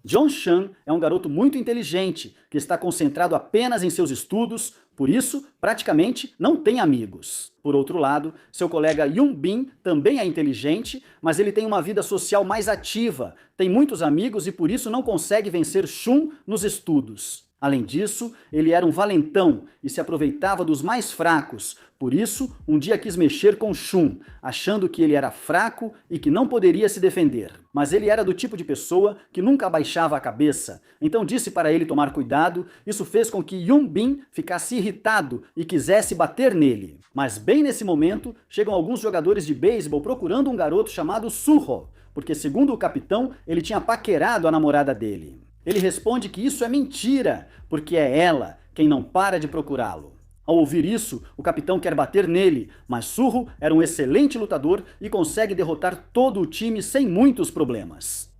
John Chan é um garoto muito inteligente, que está concentrado apenas em seus estudos, por isso, praticamente não tem amigos. Por outro lado, seu colega Yoon Bin também é inteligente, mas ele tem uma vida social mais ativa, tem muitos amigos e por isso não consegue vencer Shun nos estudos. Além disso, ele era um valentão e se aproveitava dos mais fracos, por isso, um dia quis mexer com Shun, achando que ele era fraco e que não poderia se defender. Mas ele era do tipo de pessoa que nunca abaixava a cabeça, então disse para ele tomar cuidado. Isso fez com que Yoon Bin ficasse irritado e quisesse bater nele. Mas bem nesse momento, chegam alguns jogadores de beisebol procurando um garoto chamado Suho, porque segundo o capitão, ele tinha paquerado a namorada dele. Ele responde que isso é mentira, porque é ela quem não para de procurá-lo. Ao ouvir isso, o capitão quer bater nele, mas Suho era um excelente lutador e consegue derrotar todo o time sem muitos problemas.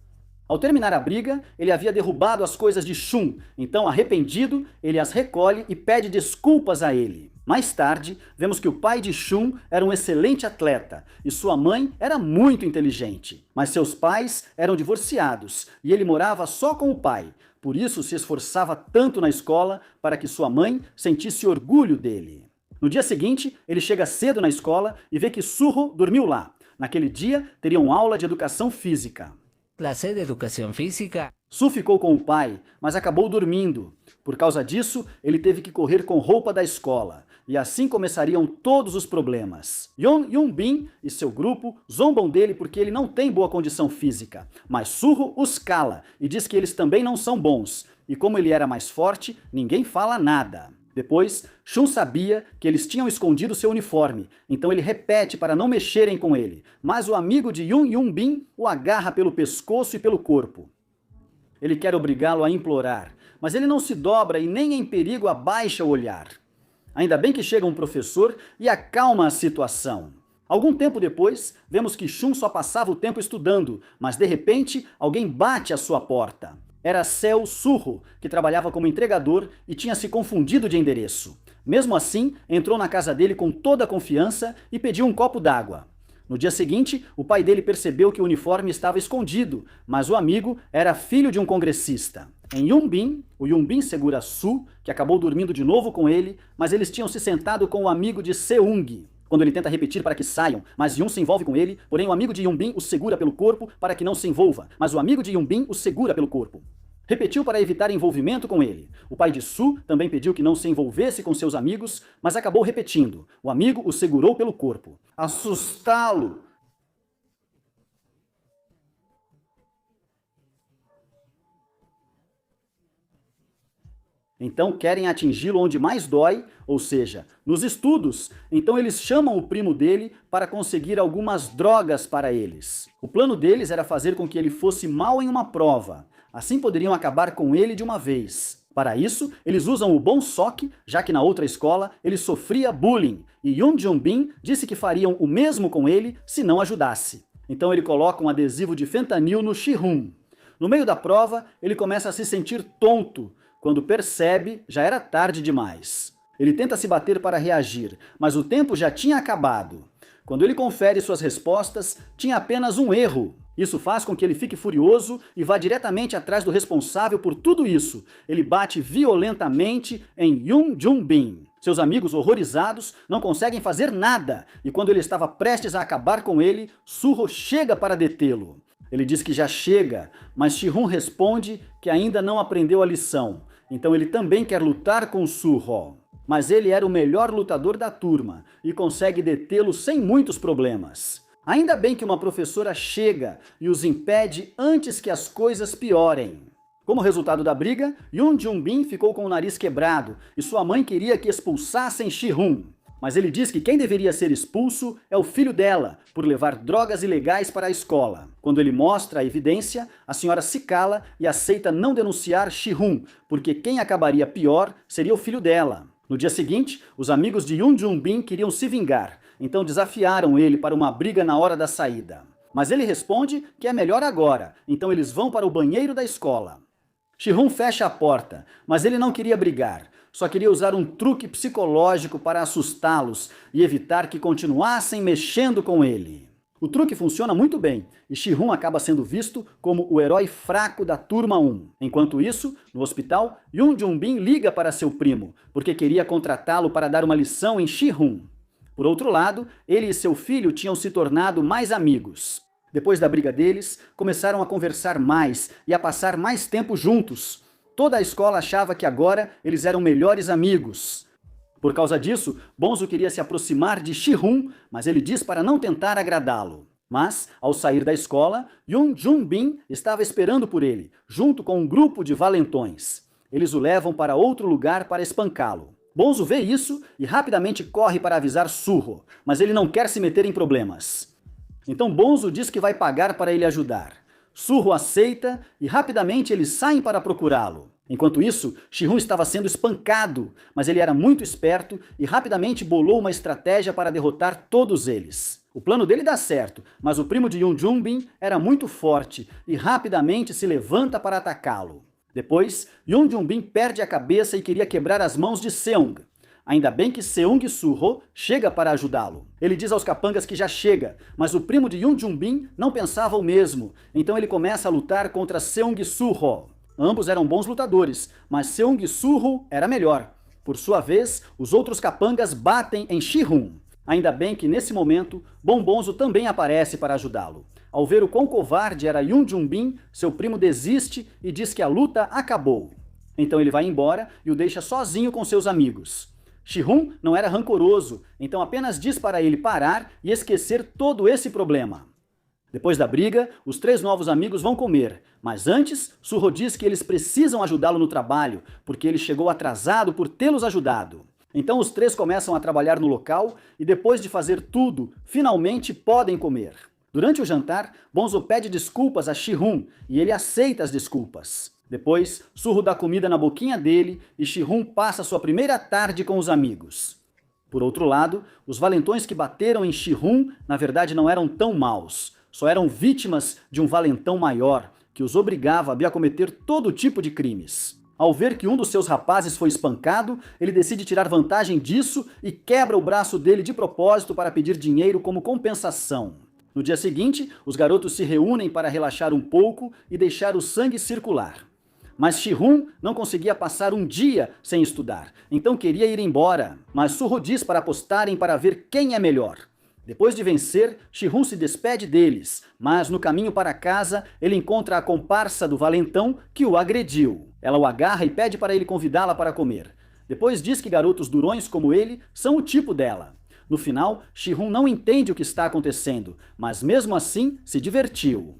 Ao terminar a briga, ele havia derrubado as coisas de Shun, então arrependido, ele as recolhe e pede desculpas a ele. Mais tarde, vemos que o pai de Shun era um excelente atleta e sua mãe era muito inteligente. Mas seus pais eram divorciados e ele morava só com o pai. Por isso se esforçava tanto na escola para que sua mãe sentisse orgulho dele. No dia seguinte, ele chega cedo na escola e vê que Suho dormiu lá. Naquele dia, teriam aula de educação física. ¿Clase de educación física? Su ficou com o pai, mas acabou dormindo. Por causa disso, ele teve que correr com roupa da escola. E assim começariam todos os problemas. Yoon Bin e seu grupo zombam dele porque ele não tem boa condição física. Mas Suho os cala e diz que eles também não são bons. E como ele era mais forte, ninguém fala nada. Depois, Shun sabia que eles tinham escondido seu uniforme, então ele repete para não mexerem com ele. Mas o amigo de Yoon Bin o agarra pelo pescoço e pelo corpo. Ele quer obrigá-lo a implorar, mas ele não se dobra e nem em perigo abaixa o olhar. Ainda bem que chega um professor e acalma a situação. Algum tempo depois, vemos que Shun só passava o tempo estudando, mas de repente alguém bate à sua porta. Era Seo Suho, que trabalhava como entregador e tinha se confundido de endereço. Mesmo assim, entrou na casa dele com toda a confiança e pediu um copo d'água. No dia seguinte, o pai dele percebeu que o uniforme estava escondido, mas o amigo era filho de um congressista. Em Yoon Bin, o Yoon Bin segura Su, que acabou dormindo de novo com ele, mas eles tinham se sentado com o amigo de Seung. Quando ele tenta repetir para que saiam, mas Yoon se envolve com ele, porém o amigo de Yoon Bin o segura pelo corpo para que não se envolva, mas o amigo de Yoon Bin o segura pelo corpo. Repetiu para evitar envolvimento com ele. O pai de Su também pediu que não se envolvesse com seus amigos, mas acabou repetindo. O amigo o segurou pelo corpo. Assustá-lo! Então querem atingi-lo onde mais dói, ou seja, nos estudos. Então eles chamam o primo dele para conseguir algumas drogas para eles. O plano deles era fazer com que ele fosse mal em uma prova. Assim poderiam acabar com ele de uma vez. Para isso, eles usam o bom soque, já que na outra escola ele sofria bullying. E Yoon Bin disse que fariam o mesmo com ele se não ajudasse. Então ele coloca um adesivo de fentanil no Shihun. No meio da prova, ele começa a se sentir tonto. Quando percebe, já era tarde demais. Ele tenta se bater para reagir, mas o tempo já tinha acabado. Quando ele confere suas respostas, tinha apenas um erro. Isso faz com que ele fique furioso e vá diretamente atrás do responsável por tudo isso. Ele bate violentamente em Yoon Bin. Seus amigos, horrorizados, não conseguem fazer nada. E quando ele estava prestes a acabar com ele, Suho chega para detê-lo. Ele diz que já chega, mas Shihun responde que ainda não aprendeu a lição. Então ele também quer lutar com Suho. Mas ele era o melhor lutador da turma e consegue detê-lo sem muitos problemas. Ainda bem que uma professora chega e os impede antes que as coisas piorem. Como resultado da briga, Yoon Bin ficou com o nariz quebrado e sua mãe queria que expulsassem Shihun. Mas ele diz que quem deveria ser expulso é o filho dela, por levar drogas ilegais para a escola. Quando ele mostra a evidência, a senhora se cala e aceita não denunciar Shihun, porque quem acabaria pior seria o filho dela. No dia seguinte, os amigos de Yoon Bin queriam se vingar, então desafiaram ele para uma briga na hora da saída. Mas ele responde que é melhor agora, então eles vão para o banheiro da escola. Shihun fecha a porta, mas ele não queria brigar. Só queria usar um truque psicológico para assustá-los e evitar que continuassem mexendo com ele. O truque funciona muito bem, e Shi-hun acaba sendo visto como o herói fraco da turma 1. Enquanto isso, no hospital, Yoon Jun-bin liga para seu primo, porque queria contratá-lo para dar uma lição em Shi-hun. Por outro lado, ele e seu filho tinham se tornado mais amigos. Depois da briga deles, começaram a conversar mais e a passar mais tempo juntos. Toda a escola achava que agora eles eram melhores amigos. Por causa disso, Bonzo queria se aproximar de Shi-hun, mas ele diz para não tentar agradá-lo. Mas, ao sair da escola, Yoon Jun-bin estava esperando por ele, junto com um grupo de valentões. Eles o levam para outro lugar para espancá-lo. Bonzo vê isso e rapidamente corre para avisar Suho, mas ele não quer se meter em problemas. Então Bonzo diz que vai pagar para ele ajudar. Suho aceita e rapidamente eles saem para procurá-lo. Enquanto isso, Shi-hun estava sendo espancado, mas ele era muito esperto e rapidamente bolou uma estratégia para derrotar todos eles. O plano dele dá certo, mas o primo de Yoon Jun-bin era muito forte e rapidamente se levanta para atacá-lo. Depois, Yoon Jun-bin perde a cabeça e queria quebrar as mãos de Seung. Ainda bem que Seung-Suho chega para ajudá-lo. Ele diz aos capangas que já chega, mas o primo de Yoon Jun-bin não pensava o mesmo, então ele começa a lutar contra Seung-Suho. Ambos eram bons lutadores, mas Seung-Suho era melhor. Por sua vez, os outros capangas batem em Shi-hun. Ainda bem que nesse momento, Bonbonzo também aparece para ajudá-lo. Ao ver o quão covarde era Yoon Jun-bin, seu primo desiste e diz que a luta acabou. Então ele vai embora e o deixa sozinho com seus amigos. Shi-hun não era rancoroso, então apenas diz para ele parar e esquecer todo esse problema. Depois da briga, os três novos amigos vão comer, mas antes, Suho diz que eles precisam ajudá-lo no trabalho, porque ele chegou atrasado por tê-los ajudado. Então os três começam a trabalhar no local e depois de fazer tudo, finalmente podem comer. Durante o jantar, Bonzo pede desculpas a Shi-hun e ele aceita as desculpas. Depois, Suho dá comida na boquinha dele e Shi-hun passa sua primeira tarde com os amigos. Por outro lado, os valentões que bateram em Shi-hun, na verdade não eram tão maus. Só eram vítimas de um valentão maior, que os obrigava a cometer todo tipo de crimes. Ao ver que um dos seus rapazes foi espancado, ele decide tirar vantagem disso e quebra o braço dele de propósito para pedir dinheiro como compensação. No dia seguinte, os garotos se reúnem para relaxar um pouco e deixar o sangue circular. Mas Shi-hun não conseguia passar um dia sem estudar, então queria ir embora. Mas Suho diz para apostarem para ver quem é melhor. Depois de vencer, Shi-hun se despede deles, mas no caminho para casa, ele encontra a comparsa do valentão que o agrediu. Ela o agarra e pede para ele convidá-la para comer. Depois diz que garotos durões como ele são o tipo dela. No final, Shi-hun não entende o que está acontecendo, mas mesmo assim se divertiu.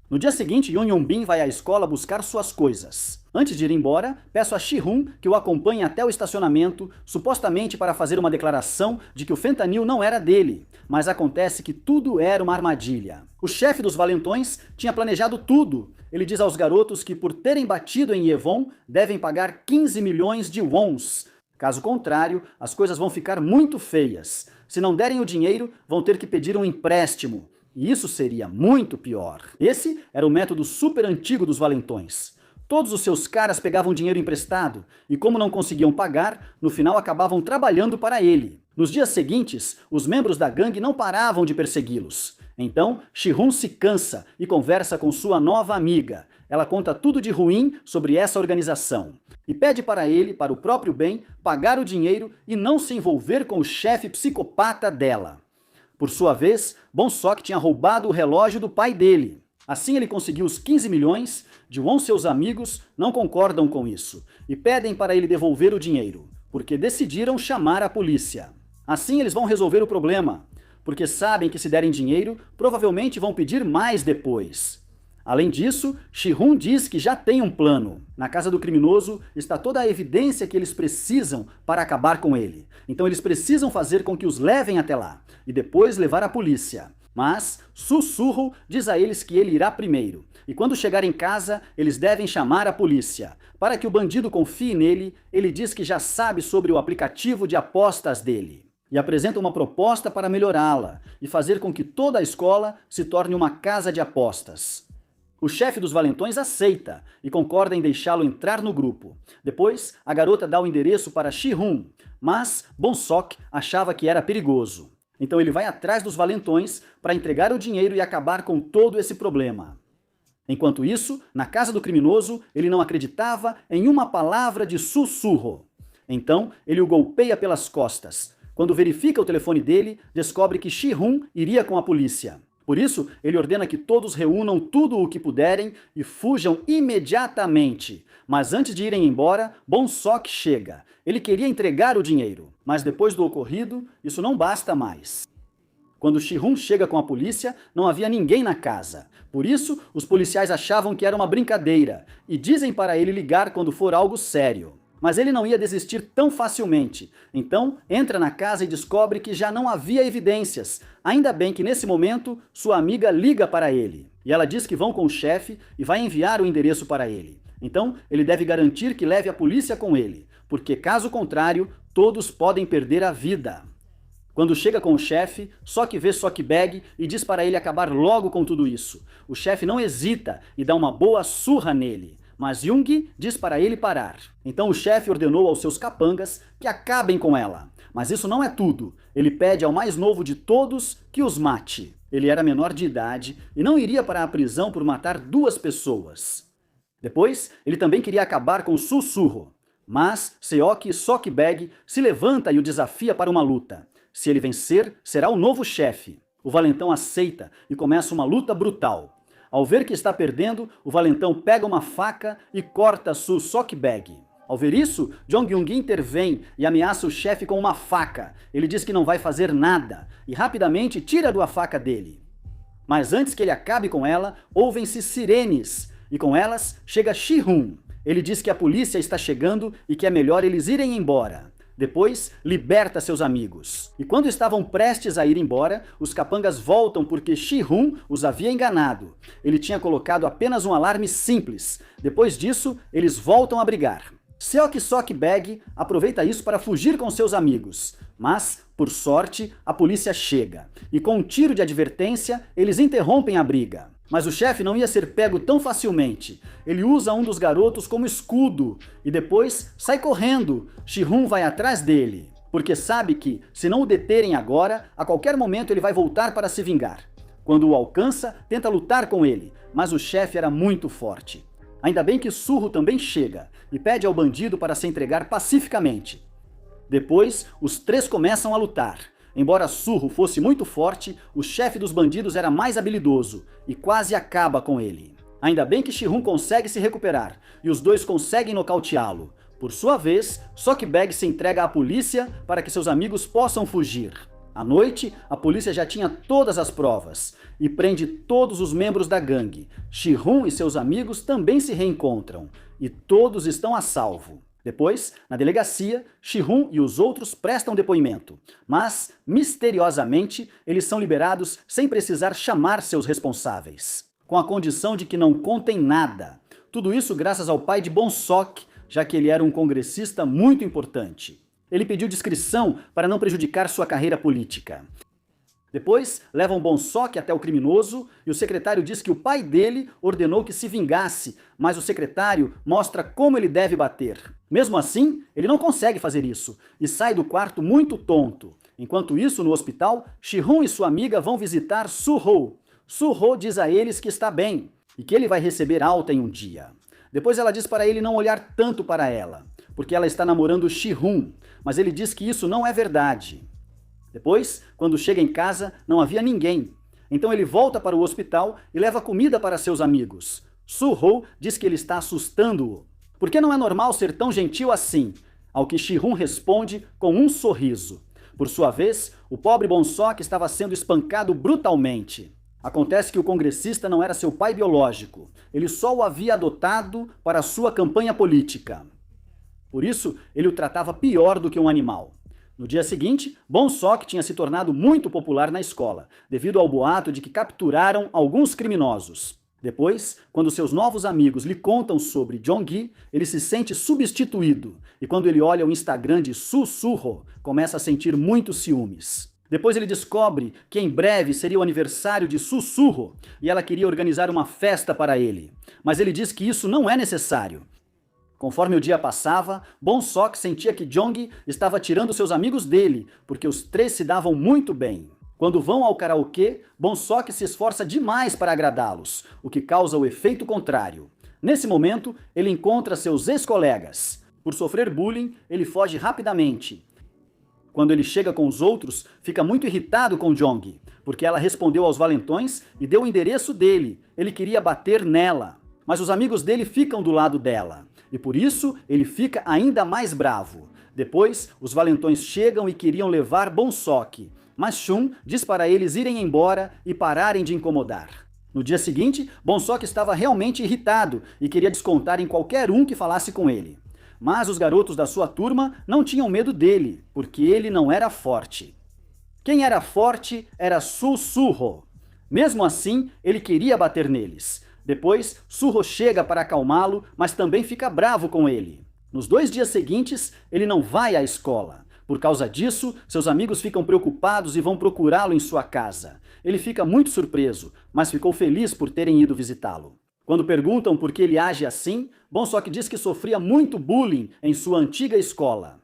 No dia seguinte, Yoon Yun-bin vai à escola buscar suas coisas. Antes de ir embora, peço a Shi-hun que o acompanhe até o estacionamento, supostamente para fazer uma declaração de que o fentanil não era dele, mas acontece que tudo era uma armadilha. O chefe dos valentões tinha planejado tudo. Ele diz aos garotos que por terem batido em Yevon, devem pagar 15 milhões de wons. Caso contrário, as coisas vão ficar muito feias. Se não derem o dinheiro, vão ter que pedir um empréstimo. E isso seria muito pior. Esse era o método super antigo dos valentões. Todos os seus caras pegavam dinheiro emprestado e, como não conseguiam pagar, no final acabavam trabalhando para ele. Nos dias seguintes, os membros da gangue não paravam de persegui-los. Então, Shi-hun se cansa e conversa com sua nova amiga. Ela conta tudo de ruim sobre essa organização e pede para ele, para o próprio bem, pagar o dinheiro e não se envolver com o chefe psicopata dela. Por sua vez, Bon-sok tinha roubado o relógio do pai dele. Assim ele conseguiu os 15 milhões, Ji-won seus amigos não concordam com isso e pedem para ele devolver o dinheiro, porque decidiram chamar a polícia. Assim eles vão resolver o problema, porque sabem que se derem dinheiro, provavelmente vão pedir mais depois. Além disso, Shi-hun diz que já tem um plano. Na casa do criminoso está toda a evidência que eles precisam para acabar com ele. Então eles precisam fazer com que os levem até lá e depois levar a polícia. Mas Susurro diz a eles que ele irá primeiro. E quando chegar em casa, eles devem chamar a polícia. Para que o bandido confie nele, ele diz que já sabe sobre o aplicativo de apostas dele. E apresenta uma proposta para melhorá-la e fazer com que toda a escola se torne uma casa de apostas. O chefe dos valentões aceita e concorda em deixá-lo entrar no grupo. Depois, a garota dá o endereço para Shi-hun, mas Bon-sok achava que era perigoso. Então ele vai atrás dos valentões para entregar o dinheiro e acabar com todo esse problema. Enquanto isso, na casa do criminoso, ele não acreditava em uma palavra de sussurro. Então, ele o golpeia pelas costas. Quando verifica o telefone dele, descobre que Shi-hun iria com a polícia. Por isso, ele ordena que todos reúnam tudo o que puderem e fujam imediatamente. Mas antes de irem embora, Bon-sok chega. Ele queria entregar o dinheiro, mas depois do ocorrido, isso não basta mais. Quando Shi-hun chega com a polícia, não havia ninguém na casa. Por isso, os policiais achavam que era uma brincadeira e dizem para ele ligar quando for algo sério. Mas ele não ia desistir tão facilmente. Então, entra na casa e descobre que já não havia evidências. Ainda bem que nesse momento, sua amiga liga para ele. E ela diz que vão com o chefe e vai enviar o endereço para ele. Então, ele deve garantir que leve a polícia com ele, porque caso contrário, todos podem perder a vida. Quando chega com o chefe, Sok vê Sok-bag e diz para ele acabar logo com tudo isso. O chefe não hesita e dá uma boa surra nele. Mas Jung diz para ele parar. Então o chefe ordenou aos seus capangas que acabem com ela. Mas isso não é tudo. Ele pede ao mais novo de todos que os mate. Ele era menor de idade e não iria para a prisão por matar 2 pessoas. Depois, ele também queria acabar com o sussurro. Mas Seok Sok-bag se levanta e o desafia para uma luta. Se ele vencer, será o novo chefe. O valentão aceita e começa uma luta brutal. Ao ver que está perdendo, o valentão pega uma faca e corta Su Sok-bag. Ao ver isso, Jong Eun-gi intervém e ameaça o chefe com uma faca. Ele diz que não vai fazer nada e rapidamente tira a faca dele. Mas antes que ele acabe com ela, ouvem-se sirenes e com elas chega Shi-hun. Ele diz que a polícia está chegando e que é melhor eles irem embora. Depois, liberta seus amigos. E quando estavam prestes a ir embora, os capangas voltam porque Shi-hun os havia enganado. Ele tinha colocado apenas um alarme simples. Depois disso, eles voltam a brigar. Seok Sok-bag aproveita isso para fugir com seus amigos. Mas, por sorte, a polícia chega. E com um tiro de advertência, eles interrompem a briga. Mas o chefe não ia ser pego tão facilmente. Ele usa um dos garotos como escudo e depois sai correndo. Shi-hun vai atrás dele, porque sabe que, se não o deterem agora, a qualquer momento ele vai voltar para se vingar. Quando o alcança, tenta lutar com ele, mas o chefe era muito forte. Ainda bem que Surro também chega e pede ao bandido para se entregar pacificamente. Depois, os 3 começam a lutar. Embora Surro fosse muito forte, o chefe dos bandidos era mais habilidoso e quase acaba com ele. Ainda bem que Shi-hun consegue se recuperar e os 2 conseguem nocauteá-lo. Por sua vez, Sok-bag se entrega à polícia para que seus amigos possam fugir. À noite, a polícia já tinha todas as provas e prende todos os membros da gangue. Shi-hun e seus amigos também se reencontram e todos estão a salvo. Depois, na delegacia, Shi-hun e os outros prestam depoimento, mas, misteriosamente, eles são liberados sem precisar chamar seus responsáveis, com a condição de que não contem nada. Tudo isso graças ao pai de Bon-sok, já que ele era um congressista muito importante. Ele pediu discrição para não prejudicar sua carreira política. Depois, levam Bon-sok até o criminoso e o secretário diz que o pai dele ordenou que se vingasse, mas o secretário mostra como ele deve bater. Mesmo assim, ele não consegue fazer isso e sai do quarto muito tonto. Enquanto isso, no hospital, Shi-hun e sua amiga vão visitar Su-ho. Su-ho diz a eles que está bem e que ele vai receber alta em um dia. Depois ela diz para ele não olhar tanto para ela, porque ela está namorando Shi-hun, mas ele diz que isso não é verdade. Depois, quando chega em casa, não havia ninguém. Então ele volta para o hospital e leva comida para seus amigos. Su-ho diz que ele está assustando-o. Por que não é normal ser tão gentil assim? Ao que Shi-hun responde com um sorriso. Por sua vez, o pobre Bon-sok estava sendo espancado brutalmente. Acontece que o congressista não era seu pai biológico. Ele só o havia adotado para sua campanha política. Por isso, ele o tratava pior do que um animal. No dia seguinte, Bon-sok tinha se tornado muito popular na escola, devido ao boato de que capturaram alguns criminosos. Depois, quando seus novos amigos lhe contam sobre Jong-gi, ele se sente substituído, e quando ele olha o Instagram de Su-surro, começa a sentir muitos ciúmes. Depois ele descobre que em breve seria o aniversário de Su-surro, e ela queria organizar uma festa para ele. Mas ele diz que isso não é necessário. Conforme o dia passava, Bon-sok sentia que Jong estava tirando seus amigos dele, porque os três se davam muito bem. Quando vão ao karaokê, Bon-sok se esforça demais para agradá-los, o que causa o efeito contrário. Nesse momento, ele encontra seus ex-colegas. Por sofrer bullying, ele foge rapidamente. Quando ele chega com os outros, fica muito irritado com Jong, porque ela respondeu aos valentões e deu o endereço dele. Ele queria bater nela. Mas os amigos dele ficam do lado dela, e por isso ele fica ainda mais bravo. Depois, os valentões chegam e queriam levar Bon-sok, mas Shun diz para eles irem embora e pararem de incomodar. No dia seguinte, Bon-sok estava realmente irritado e queria descontar em qualquer um que falasse com ele. Mas os garotos da sua turma não tinham medo dele, porque ele não era forte. Quem era forte era Su-surro. Mesmo assim, ele queria bater neles. Depois, Surro chega para acalmá-lo, mas também fica bravo com ele. Nos 2 dias seguintes, ele não vai à escola. Por causa disso, seus amigos ficam preocupados e vão procurá-lo em sua casa. Ele fica muito surpreso, mas ficou feliz por terem ido visitá-lo. Quando perguntam por que ele age assim, Bon-sok diz que sofria muito bullying em sua antiga escola.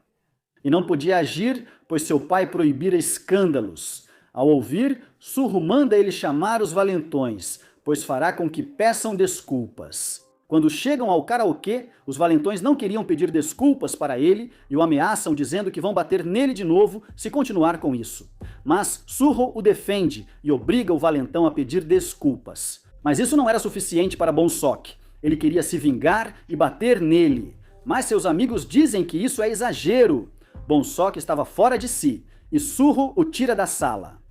E não podia agir, pois seu pai proibira escândalos. Ao ouvir, Surro manda ele chamar os valentões, pois fará com que peçam desculpas. Quando chegam ao karaokê, os valentões não queriam pedir desculpas para ele e o ameaçam dizendo que vão bater nele de novo se continuar com isso. Mas Surro o defende e obriga o valentão a pedir desculpas. Mas isso não era suficiente para Bon-sok. Ele queria se vingar e bater nele. Mas seus amigos dizem que isso é exagero. Bon-sok estava fora de si e Surro o tira da sala.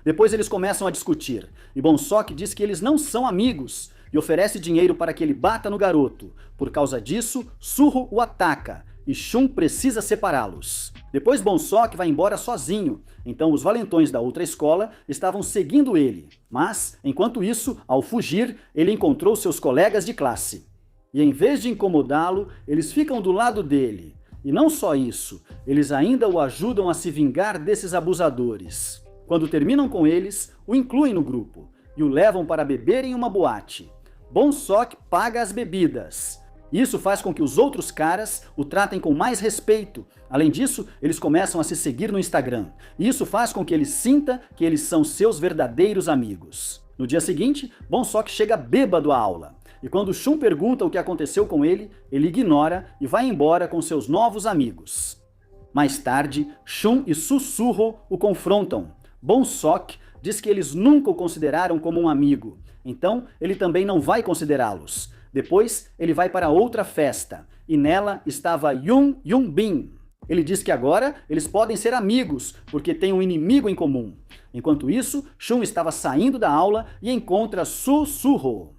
Depois eles começam a discutir, e Bon-sok diz que eles não são amigos, e oferece dinheiro para que ele bata no garoto. Por causa disso, Surro o ataca, e Shun precisa separá-los. Depois Bon-sok vai embora sozinho, então os valentões da outra escola estavam seguindo ele. Mas, enquanto isso, ao fugir, ele encontrou seus colegas de classe. E em vez de incomodá-lo, eles ficam do lado dele. E não só isso, eles ainda o ajudam a se vingar desses abusadores. Quando terminam com eles, o incluem no grupo e o levam para beber em uma boate. Bon-sok paga as bebidas. Isso faz com que os outros caras o tratem com mais respeito. Além disso, eles começam a se seguir no Instagram. E isso faz com que ele sinta que eles são seus verdadeiros amigos. No dia seguinte, Bon-sok chega bêbado à aula. E quando Shun pergunta o que aconteceu com ele, ele ignora e vai embora com seus novos amigos. Mais tarde, Shun e Su-surro o confrontam. Bon-sok diz que eles nunca o consideraram como um amigo, então ele também não vai considerá-los. Depois, ele vai para outra festa, e nela estava Yoon Yoon-bin. Ele diz que agora eles podem ser amigos, porque têm um inimigo em comum. Enquanto isso, Shun estava saindo da aula e encontra Su-surro.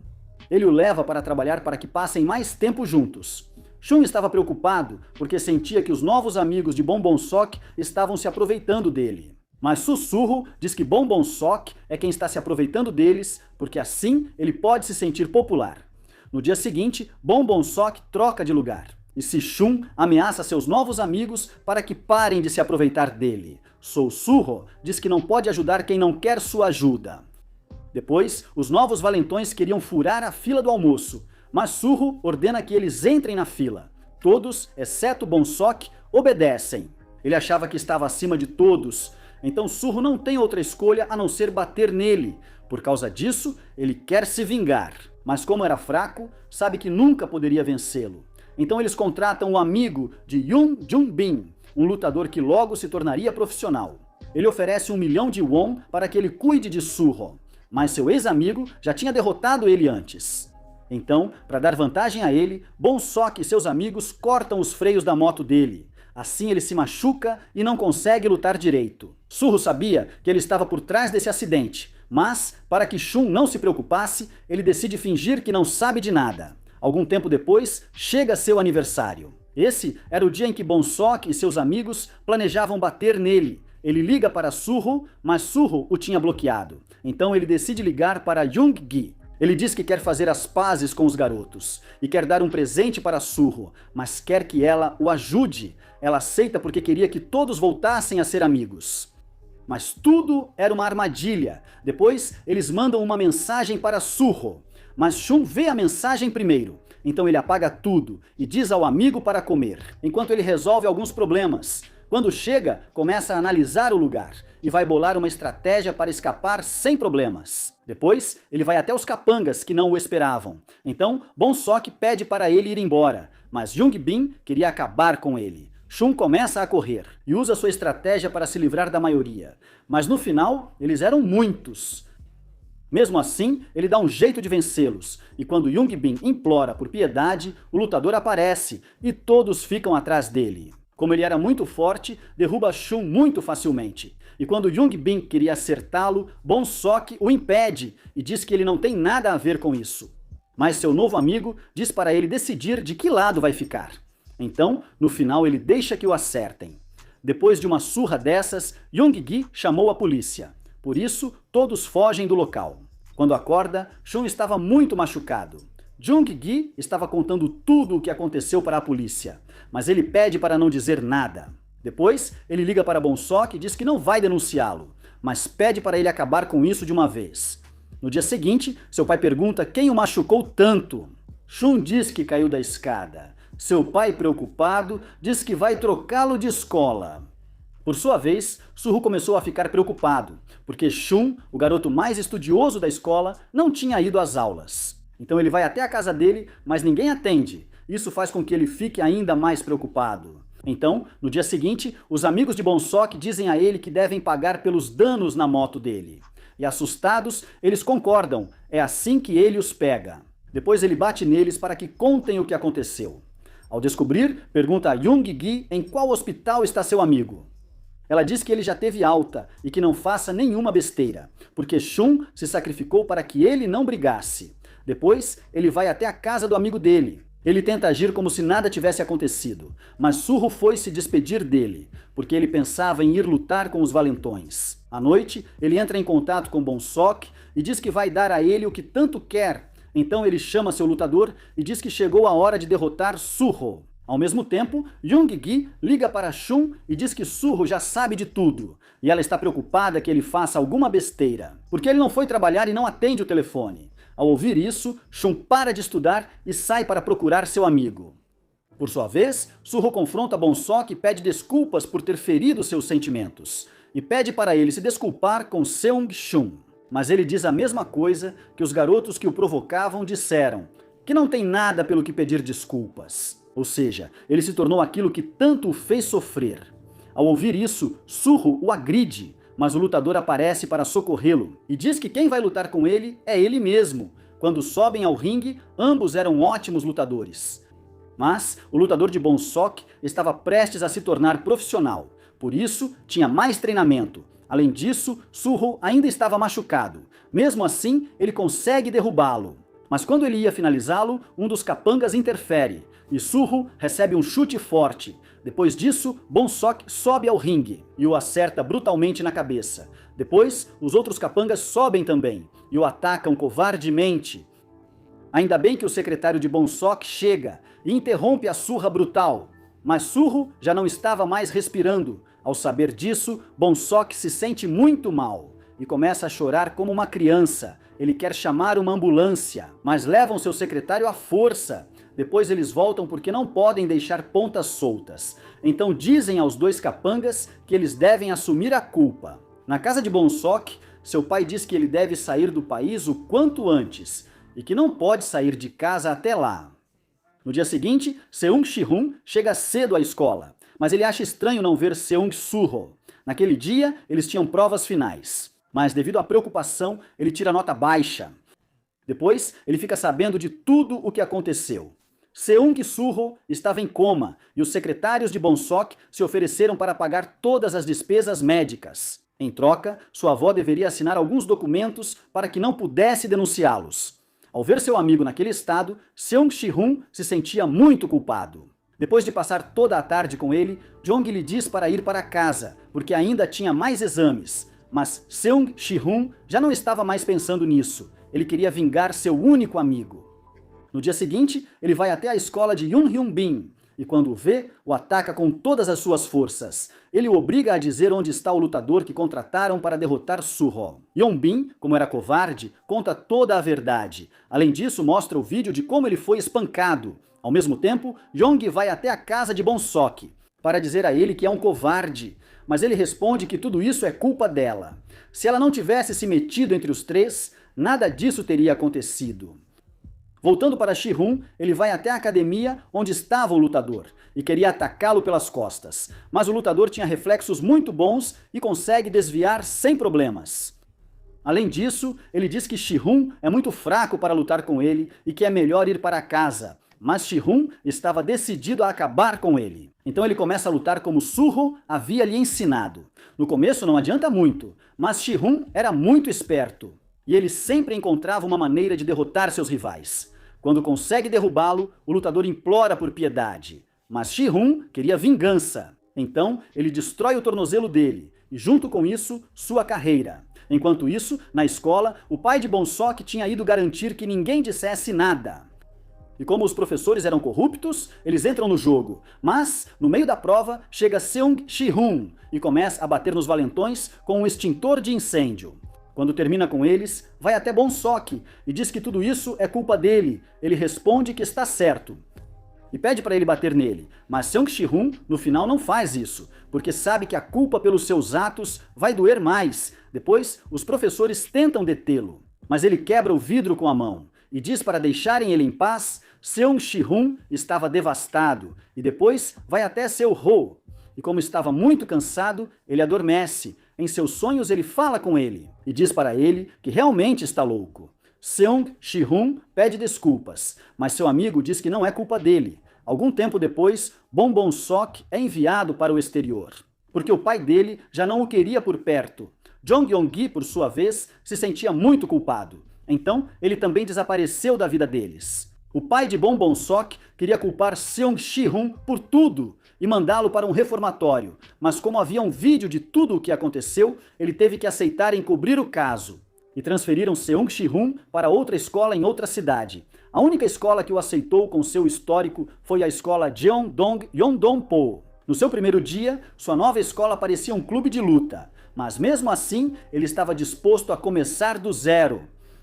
Ele o leva para trabalhar para que passem mais tempo juntos. Shun estava preocupado, porque sentia que os novos amigos de Bon-sok estavam se aproveitando dele. Mas Su-surro diz que Bon-sok é quem está se aproveitando deles, porque assim ele pode se sentir popular. No dia seguinte, Bon-sok troca de lugar. E Shun ameaça seus novos amigos para que parem de se aproveitar dele. Su-surro diz que não pode ajudar quem não quer sua ajuda. Depois, os novos valentões queriam furar a fila do almoço, mas Surro ordena que eles entrem na fila. Todos, exceto Bon-sok, obedecem. Ele achava que estava acima de todos. Então Surro não tem outra escolha a não ser bater nele. Por causa disso, ele quer se vingar. Mas como era fraco, sabe que nunca poderia vencê-lo. Então eles contratam o amigo de Yoon Jun-bin, um lutador que logo se tornaria profissional. Ele oferece 1 milhão de won para que ele cuide de Surro, mas seu ex-amigo já tinha derrotado ele antes. Então, para dar vantagem a ele, Bon-sok e seus amigos cortam os freios da moto dele. Assim ele se machuca e não consegue lutar direito. Surro sabia que ele estava por trás desse acidente, mas, para que Shun não se preocupasse, ele decide fingir que não sabe de nada. Algum tempo depois, chega seu aniversário. Esse era o dia em que Bon-sok e seus amigos planejavam bater nele. Ele liga para Surro, mas Surro o tinha bloqueado. Então ele decide ligar para Young-gi. Ele diz que quer fazer as pazes com os garotos e quer dar um presente para Surro, mas quer que ela o ajude. Ela aceita porque queria que todos voltassem a ser amigos. Mas tudo era uma armadilha. Depois, eles mandam uma mensagem para Surro. Mas Shun vê a mensagem primeiro. Então ele apaga tudo e diz ao amigo para comer, enquanto ele resolve alguns problemas. Quando chega, começa a analisar o lugar e vai bolar uma estratégia para escapar sem problemas. Depois, ele vai até os capangas que não o esperavam. Então, Bonsok pede para ele ir embora, mas Yongbin queria acabar com ele. Shun começa a correr e usa sua estratégia para se livrar da maioria. Mas no final, eles eram muitos. Mesmo assim, ele dá um jeito de vencê-los, e quando Yongbin implora por piedade, o lutador aparece e todos ficam atrás dele. Como ele era muito forte, derruba Shun muito facilmente. E quando Yongbin queria acertá-lo, Bonsok o impede e diz que ele não tem nada a ver com isso. Mas seu novo amigo diz para ele decidir de que lado vai ficar. Então, no final, ele deixa que o acertem. Depois de uma surra dessas, Yonggi chamou a polícia. Por isso, todos fogem do local. Quando acorda, Shun estava muito machucado. Jung-gi estava contando tudo o que aconteceu para a polícia, mas ele pede para não dizer nada. Depois, ele liga para Bonsok e diz que não vai denunciá-lo, mas pede para ele acabar com isso de uma vez. No dia seguinte, seu pai pergunta quem o machucou tanto. Shun diz que caiu da escada. Seu pai, preocupado, diz que vai trocá-lo de escola. Por sua vez, Suho começou a ficar preocupado, porque Shun, o garoto mais estudioso da escola, não tinha ido às aulas. Então ele vai até a casa dele, mas ninguém atende. Isso faz com que ele fique ainda mais preocupado. Então, no dia seguinte, os amigos de Bonsok dizem a ele que devem pagar pelos danos na moto dele. E assustados, eles concordam. É assim que ele os pega. Depois ele bate neles para que contem o que aconteceu. Ao descobrir, pergunta a Yonggi em qual hospital está seu amigo. Ela diz que ele já teve alta e que não faça nenhuma besteira, porque Shun se sacrificou para que ele não brigasse. Depois, ele vai até a casa do amigo dele. Ele tenta agir como se nada tivesse acontecido, mas Suho foi se despedir dele, porque ele pensava em ir lutar com os valentões. À noite, ele entra em contato com Bonsok e diz que vai dar a ele o que tanto quer. Então ele chama seu lutador e diz que chegou a hora de derrotar Suho. Ao mesmo tempo, Yonggi liga para Shun e diz que Suho já sabe de tudo, e ela está preocupada que ele faça alguma besteira, porque ele não foi trabalhar e não atende o telefone. Ao ouvir isso, Shun para de estudar e sai para procurar seu amigo. Por sua vez, Suho confronta Bonsok e pede desculpas por ter ferido seus sentimentos, e pede para ele se desculpar com Seung-shun. Mas ele diz a mesma coisa que os garotos que o provocavam disseram, que não tem nada pelo que pedir desculpas. Ou seja, ele se tornou aquilo que tanto o fez sofrer. Ao ouvir isso, Suho o agride, mas o lutador aparece para socorrê-lo e diz que quem vai lutar com ele é ele mesmo. Quando sobem ao ringue, ambos eram ótimos lutadores. Mas o lutador de Bonsok estava prestes a se tornar profissional, por isso tinha mais treinamento. Além disso, Suho ainda estava machucado. Mesmo assim, ele consegue derrubá-lo. Mas quando ele ia finalizá-lo, um dos capangas interfere, e Suho recebe um chute forte. Depois disso, Bonsok sobe ao ringue e o acerta brutalmente na cabeça. Depois, os outros capangas sobem também e o atacam covardemente. Ainda bem que o secretário de Bonsok chega e interrompe a surra brutal. Mas Suho já não estava mais respirando. Ao saber disso, Bonsok se sente muito mal e começa a chorar como uma criança. Ele quer chamar uma ambulância, mas levam seu secretário à força. Depois eles voltam porque não podem deixar pontas soltas. Então dizem aos dois capangas que eles devem assumir a culpa. Na casa de Bonsok, seu pai diz que ele deve sair do país o quanto antes e que não pode sair de casa até lá. No dia seguinte, Seung-shihun chega cedo à escola, mas ele acha estranho não ver Seung-suho. Naquele dia, eles tinham provas finais, mas devido à preocupação, ele tira nota baixa. Depois, ele fica sabendo de tudo o que aconteceu. Seung-suho estava em coma e os secretários de Bonsok se ofereceram para pagar todas as despesas médicas. Em troca, sua avó deveria assinar alguns documentos para que não pudesse denunciá-los. Ao ver seu amigo naquele estado, Seung-shihun se sentia muito culpado. Depois de passar toda a tarde com ele, Jong lhe diz para ir para casa, porque ainda tinha mais exames. Mas Seung-shihun já não estava mais pensando nisso. Ele queria vingar seu único amigo. No dia seguinte, ele vai até a escola de Yun Hyun-bin. e quando o vê, o ataca com todas as suas forças. Ele o obriga a dizer onde está o lutador que contrataram para derrotar Suho. Yeonbin, como era covarde, conta toda a verdade. Além disso, mostra o vídeo de como ele foi espancado. Ao mesmo tempo, Yong vai até a casa de Bong-sok para dizer a ele que é um covarde, mas ele responde que tudo isso é culpa dela. Se ela não tivesse se metido entre os três, nada disso teria acontecido. Voltando para Shi-hun, ele vai até a academia onde estava o lutador e queria atacá-lo pelas costas, mas o lutador tinha reflexos muito bons e consegue desviar sem problemas. Além disso, ele diz que Shi-hun é muito fraco para lutar com ele e que é melhor ir para casa, mas Shi-hun estava decidido a acabar com ele. Então ele começa a lutar como Suho havia lhe ensinado. No começo não adianta muito, mas Shi-hun era muito esperto e ele sempre encontrava uma maneira de derrotar seus rivais. Quando consegue derrubá-lo, o lutador implora por piedade. Mas Shi-hun queria vingança. Então, ele destrói o tornozelo dele, e junto com isso, sua carreira. Enquanto isso, na escola, o pai de Bong-sok tinha ido garantir que ninguém dissesse nada. E como os professores eram corruptos, eles entram no jogo. Mas, no meio da prova, chega Seung Shi-hun e começa a bater nos valentões com um extintor de incêndio. Quando termina com eles, vai até Bong-sok e diz que tudo isso é culpa dele. Ele responde que está certo e pede para ele bater nele, mas Seung Shi-hun no final não faz isso, porque sabe que a culpa pelos seus atos vai doer mais. Depois, os professores tentam detê-lo, mas ele quebra o vidro com a mão e diz para deixarem ele em paz. Seung Shi-hun estava devastado e depois vai até seu Ho. E como estava muito cansado, ele adormece. Em seus sonhos ele fala com ele e diz para ele que realmente está louco. Seung Shi-hun pede desculpas, mas seu amigo diz que não é culpa dele. Algum tempo depois, Bong-sok é enviado para o exterior, porque o pai dele já não o queria por perto. Jong Yong-gi, por sua vez, se sentia muito culpado. Então, ele também desapareceu da vida deles. O pai de Bong-sok queria culpar Seung Shi-hun por tudo e mandá-lo para um reformatório, mas como havia um vídeo de tudo o que aconteceu, ele teve que aceitar encobrir o caso. E transferiram Seung Shi-hun para outra escola em outra cidade. A única escola que o aceitou com seu histórico foi a escola Jeongdong Yongdong-po. No seu primeiro dia, sua nova escola parecia um clube de luta, mas mesmo assim, ele estava disposto a começar do zero.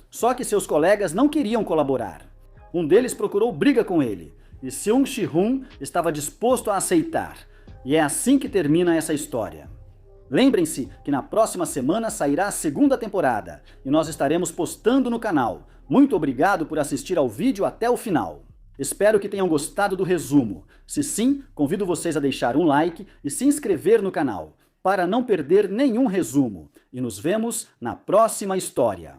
Só que seus colegas não queriam colaborar. Um deles procurou briga com ele, e Seung Shi-hun estava disposto a aceitar. E é assim que termina essa história. Lembrem-se que na próxima semana sairá a segunda temporada, e nós estaremos postando no canal. Muito obrigado por assistir ao vídeo até o final. Espero que tenham gostado do resumo. Se sim, convido vocês a deixar um like e se inscrever no canal, para não perder nenhum resumo. E nos vemos na próxima história.